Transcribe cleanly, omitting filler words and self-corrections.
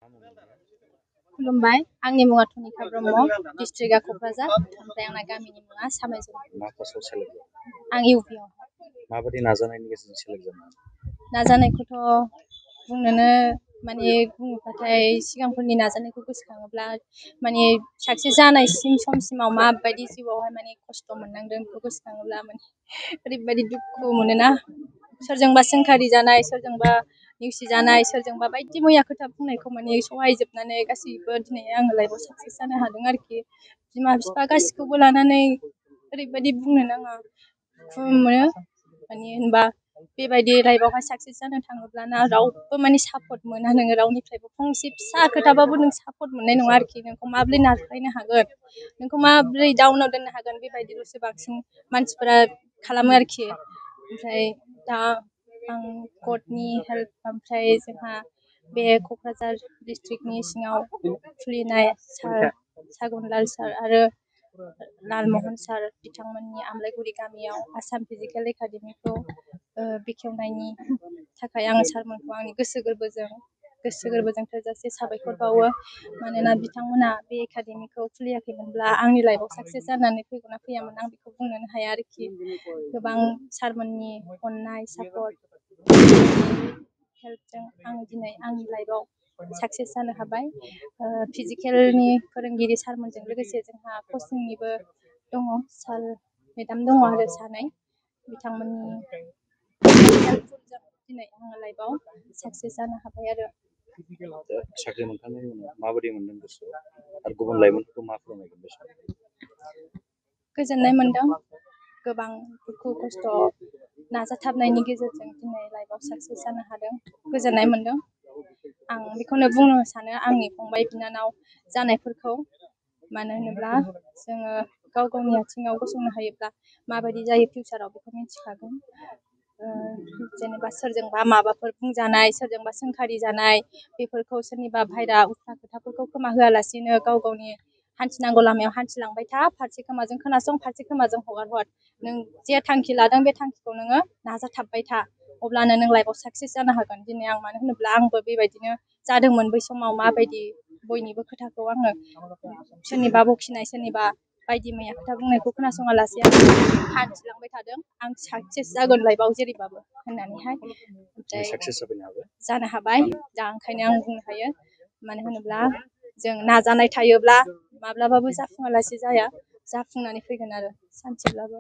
खुलुमबाय आंनि मुङा टनिका ब्रह्म डिस्ट्रिक्टआ क'क्राझार ओमफ्राय आंना गामिनि मुङा सामायजों मा पस्टआव सेलेक्ट जादों? आं इउपिआव माबायदि नाजानायनि गेजेरजों सेलेक्ट जादों? नाजानायखौथ' बुंनोनो माने बुङोब्लाथाय सिगांफोरनि नाजानायखौ गोसोखाङोब्ला माने साक्सेस जानायसिम समसिमाव माबायदि जिउआवहाय माने खस्थ' मोननांदों बेखौ गोसोखाङोब्ला माने ओरैबायदि दुखु मोनोना सोरजोंबा सोंखारि जानाय सोरजोंबा नेवसिजानाय सोरजोंबा बायदि मैया खोथा बुंनायखौ माने सहायजोबनानै गासैबो दिनै आङो लाइफआव साक्सेस जानो हादों आरोखि बिमा बिफा गासिखौबो लानानै ओरैबायदि बुंनो नाङा दुखु मोनो माने होनबा बेबायदि लाइफआवहाय साक्सेस जानो थाङोब्लाना रावबो माने सापर्ट मोना नोङो रावनिफ्रायबो फंसे फिसा खोथाबाबो नों सापर्ट मोननाय नङा आरोखि नोंखौ माबोरै नारख्लायनो हागोन नोंखौ माबोरै डाउनाव दोननो हागोन बेबायदिल'सो बांसिन मानसिफोरा खालामो आरोखि ओमफ्राय दा आं गडनि हेल्प ओमफ्राय जोंहा बे क'क्राझार डिस्ट्रिक्टनि सिङाव खुलिनाय सार सागनलाल सार आरो लालमहन सार बिथांमोननि आमलायगुरि गामियाव आसाम फिजिकेल एकाडेमिखौ बेखेवनायनि थाखाय आङो सारमोनखौ आंनि गोसो गोरबोजों थोजासे साबायखर बावो मानोना बिथांमोना बे एकाडेमिखौ खुलियाखैमोनब्ला आंनि लाइफआव साक्सेस जानानै फैगोन ना फैयामोन आं बेखौ बुंनोनो हाया आरोखि गोबां सारमोननि अननाय सापर्ट हेल्पजों आं दिनै आंनि लाइफआव साक्सेस जानो हाबाय फिजिकेलनि फोरोंगिरि सारमोनजों लोगोसे जोंहा कचिंनिबो दङ सार मेडाम दङ आरो सानै बिथांमोननि हेल्पफुलजों दिनै आङो लाइफआव साक्सेस जानो हाबाय आरो साख्रि मोनखांनायनि उनाव माबायदि मोनदों गोसोआव आरो गुबुन लाइमोनफोरखौ मा फोरमायगोन बे समाव? गोजोननाय मोनदों गोबां दुखु खस्थ' नाजाथाबनायनि गेजेरजों दिनै लाइफआव साक्सेस जानो हादों गोजोननाय मोनदों आं बेखौनो बुंनो सानो आंनि फंबाय बिनानाव जानायफोरखौ मानो होनोब्ला जोङो गाव गावनि आथिङाव गसंनो हायोब्ला माबायदि जायो फिउचाराव बेखौ मिथिखागोन जेनेबा सोरजोंबा माबाफोर बुंजानाय सोरजोंबा सोंखारि जानाय बेफोरखौ सोरनिबा बाहेरा उफ्रा खोथाफोरखौ खोमा होआलासिनो गाव गावनि हान्थिनांगौ लामायाव हान्थिलांबाय था फारसे खोमाजों खोनासं फारसे खोमाजों हगार हर नों जे थांखि लादों बे थांखिखौ नोङो नाजाथाबबाय था अब्लानो नों लाइफआव साक्सेस जानो हागोन दिनै आं मानो होनोब्ला आंबो बेबायदिनो जादोंमोन बै समाव माबायदि बयनिबो खोथाखौ आङो सोरनिबा बखिनाय सोरनिबा बायदि मैया खोथा बुंनायखौ खोनासङा लासे आं हान्थिलांबाय थादों आं साक्सेस जागोन लाइफआव जेरैबाबो होननानैहाय ओमफ्राय जानो हाबाय दा ओंखायनो आं बुंनो हायो मानो होनोब्ला जों नाजानाय थायोब्ला माब्लाबाबो जाफुङालासे जाया जाफुंनानै फैगोन आरो सानसेब्लाबो